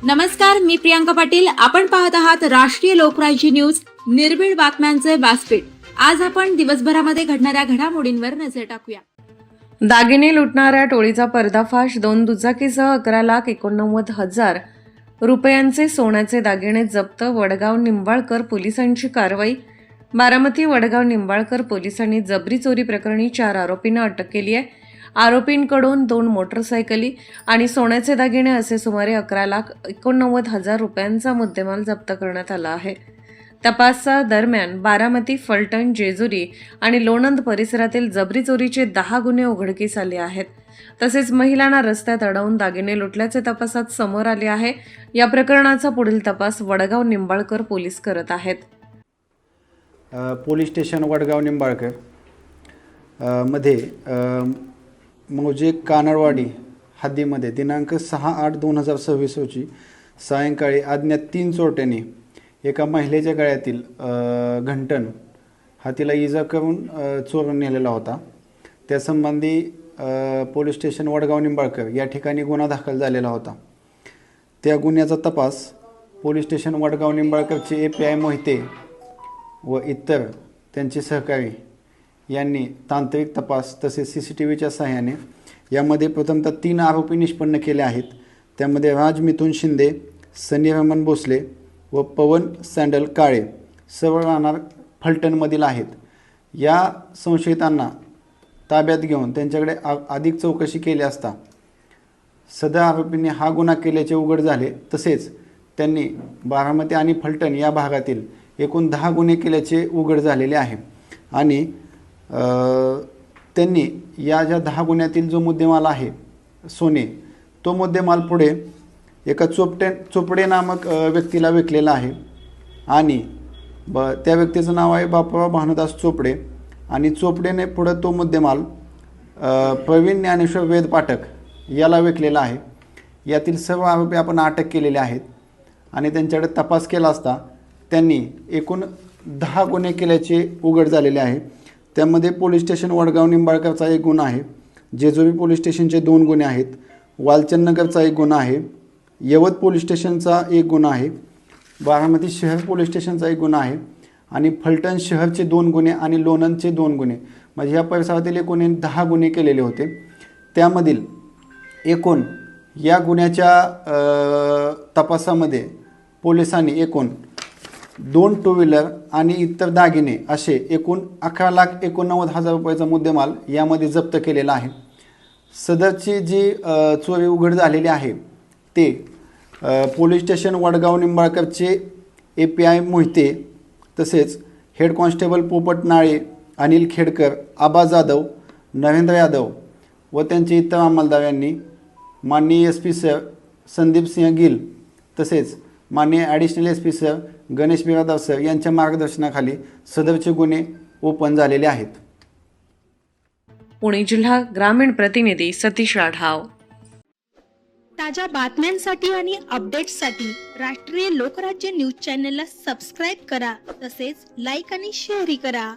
नमस्कार, मी प्रियांका पाटील. आपण पाहत आहात राष्ट्रीय लोकराज्य न्यूज, निर्भीड बातम्यांचे व्यासपीठ. आज आपण दिवसभरामध्ये घडणाऱ्या घडामोडींवर नजर टाकूया. दागिने लुटणाऱ्या टोळीचा पर्दाफाश. 2 दुचाकीसह 11,89,000 रुपयांचे सोन्याचे दागिने जप्त. वडगाव निंबाळकर पोलिसांची कारवाई. बारामती वडगाव निंबाळकर पोलिसांनी जबरी चोरी प्रकरणी 4 आरोपींना अटक केली आहे. आरोपींकडून 2 मोटरसायकली आणि सोन्याचे दागिने असे सुमारे 11,89,000 रुपयांचा मुद्देमाल जप्त करण्यात आला आहे. तपासा दरम्यान बारामती, फलटण, जेजुरी आणि लोणंद परिसरातील जबरी चोरीचे 10 गुन्हे उघडकीस आले आहेत. तसेच महिलांना रस्त्यात अडवून दागिने लुटल्याचे तपासात समोर आले आहे. या प्रकरणाचा पुढील तपास वडगाव निंबाळकर पोलीस करत आहेत. पोलीस स्टेशन वडगाव निंबाळकर मध्ये मौजे कानडवाडी हद्दीमध्ये दिनांक 6/8/2026 रोजी सायंकाळी अज्ञात 3 चोरट्यांनी एका महिलेच्या गळ्यातील घंटण हा तिला इजा करून चोरून नेलेला होता. त्यासंबंधी पोलीस स्टेशन वडगाव निंबाळकर या ठिकाणी गुन्हा दाखल झालेला होता. त्या गुन्ह्याचा तपास पोलीस स्टेशन वडगाव निंबाळकरचे API मोहिते व इतर त्यांचे सहकारी यांनी तांत्रिक तपास तसेच CCTVच्या सहाय्याने यामध्ये प्रथमतः 3 आरोपी निष्पन्न केले आहेत. त्यामध्ये राज मिथुन शिंदे, सनी रमण भोसले व पवन सँडल काळे सर्व राहणार फलटणमधील आहेत. या संशयितांना ताब्यात घेऊन त्यांच्याकडे अधिक चौकशी केली असता सदर आरोपींनी हा गुन्हा केल्याचे उघड झाले. तसेच त्यांनी बारामती आणि फलटण या भागातील एकूण 10 गुन्हे केल्याचे उघड झालेले आहे. आणि त्यांनी या ज्या 10 गुन्ह्यातील जो मुद्देमाल आहे सोने, तो मुद्देमाल पुढे एका चोपडे नामक व्यक्तीला विकलेला आहे. आणि त्या व्यक्तीचं नाव आहे बापूराव भानुदास चोपडे. आणि चोपडेने पुढं तो मुद्देमाल प्रवीण ज्ञानेश्वर वेद पाठक याला विकलेला आहे. यातील सर्व आरोपी आपण अटक केलेले आहेत. आणि त्यांच्याकडे तपास केला असता त्यांनी एकूण 10 गुन्हे केल्याचे उघड झालेले आहे. त्यामध्ये पोलीस स्टेशन वडगाव निंबाळकरचा 1 गुन्हा आहे, जेजुरी पोलीस स्टेशनचे 2 गुन्हे आहेत, वालचंदनगरचा 1 गुन्हा आहे, यवत पोलीस स्टेशनचा 1 गुन्हा आहे, बारामती शहर पोलीस स्टेशनचा 1 गुन्हा आहे आणि फलटण शहरचे 2 गुन्हे आणि लोणंदचे 2 गुन्हे. म्हणजे ह्या परिसरातील एकूण 10 गुन्हे केलेले होते. त्यामधील एकूण या गुन्ह्याच्या तपासामध्ये पोलिसांनी एकूण 2 टू व्हीलर आणि इतर दागिने असे एकूण 11,89,000 रुपयाचा मुद्देमाल यामध्ये जप्त केलेला आहे. सदरची जी चोरी उघड झालेली आहे ते पोलीस स्टेशन वडगाव निंबाळकरचे API मोहिते तसेच हेड कॉन्स्टेबल पोपट नाळे, अनिल खेडकर, आबा जाधव, नरेंद्र यादव व त्यांचे इतर अंमलदार यांनी माननीय SP सर संदीप सिंह गिल तसेच माननीय additional SP sir Ganesh Biradar sir यांच्या मार्गदर्शनाखाली सदरचे गुन्हे ओपन झालेले आहेत. पुणे जिल्हा ग्रामीण प्रतिनिधी सतीश राढाव. ताज्या बातम्यांसाठी आणि अपडेट्ससाठी राष्ट्रीय लोकराज्य न्यूज चॅनलला सबस्क्राईब करा. तसेच लाईक आणि शेअरही करा.